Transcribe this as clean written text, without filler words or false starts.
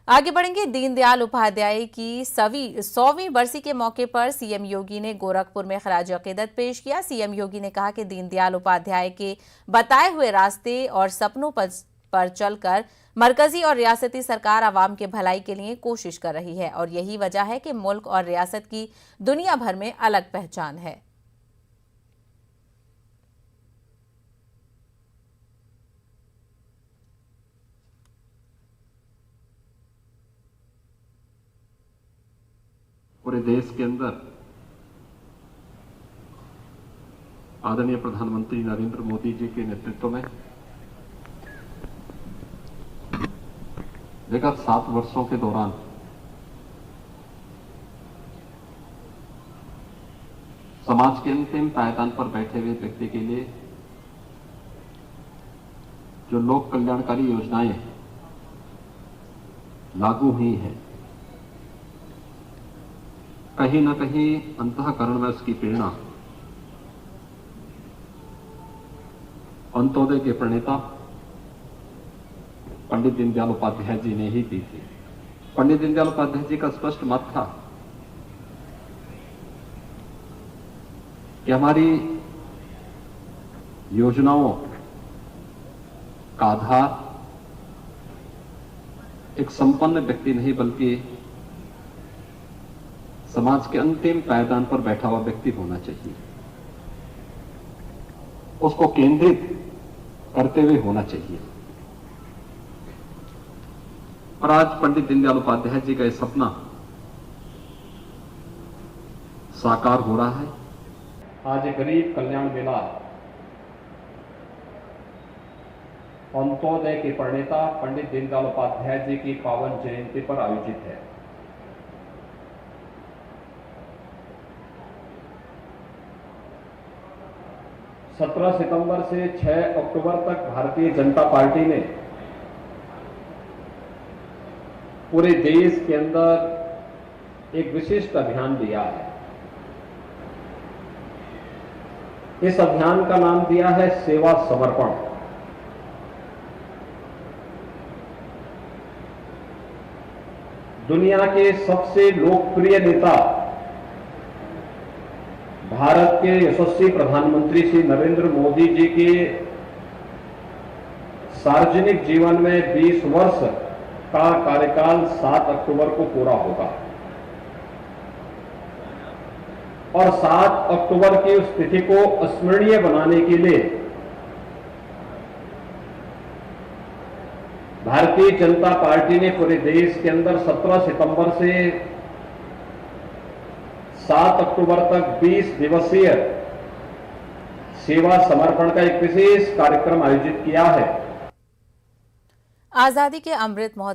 आगे बढ़ेंगे। दीनदयाल उपाध्याय की 100वीं बरसी के मौके पर सीएम योगी ने गोरखपुर में खराज अकीदत पेश किया। सीएम योगी ने कहा कि दीनदयाल उपाध्याय के बताए हुए रास्ते और सपनों पर चलकर मरकजी और रियासती सरकार आवाम के भलाई के लिए कोशिश कर रही है और यही वजह है कि मुल्क और रियासत की दुनिया भर में अलग पहचान है। पूरे देश के अंदर आदरणीय प्रधानमंत्री नरेंद्र मोदी जी के नेतृत्व में विगत 7 वर्षों के दौरान समाज के अंतिम पायदान पर बैठे हुए व्यक्ति के लिए जो लोक कल्याणकारी योजनाएं लागू हुई हैं, कहीं न कहीं अंतःकरण में उसकी प्रेरणा अंत्योदय के प्रणेता पंडित दीनदयाल उपाध्याय जी ने ही दी थी। पंडित दीनदयाल उपाध्याय जी का स्पष्ट मत था कि हमारी योजनाओं का आधार एक संपन्न व्यक्ति नहीं बल्कि समाज के अंतिम पायदान पर बैठा हुआ व्यक्ति होना चाहिए, उसको केंद्रित करते हुए होना चाहिए। और आज पंडित दीनदयाल उपाध्याय जी का यह सपना साकार हो रहा है। आज गरीब कल्याण मेला अंत्योदय के प्रणेता पंडित दीनदयाल उपाध्याय जी की पावन जयंती पर आयोजित है। सत्रह सितंबर से 6 अक्टूबर तक भारतीय जनता पार्टी ने पूरे देश के अंदर एक विशिष्ट अभियान दिया है। इस अभियान का नाम दिया है सेवा समर्पण। दुनिया के सबसे लोकप्रिय नेता भारत के यशस्वी प्रधानमंत्री श्री नरेंद्र मोदी जी के सार्वजनिक जीवन में 20 वर्ष का कार्यकाल 7 अक्टूबर को पूरा होगा और 7 अक्टूबर की उस तिथि को स्मरणीय बनाने के लिए भारतीय जनता पार्टी ने पूरे देश के अंदर 17 सितंबर से 7 अक्टूबर तक 20 दिवसीय सेवा समर्पण का एक विशेष कार्यक्रम आयोजित किया है। आजादी के अमृत महोत्सव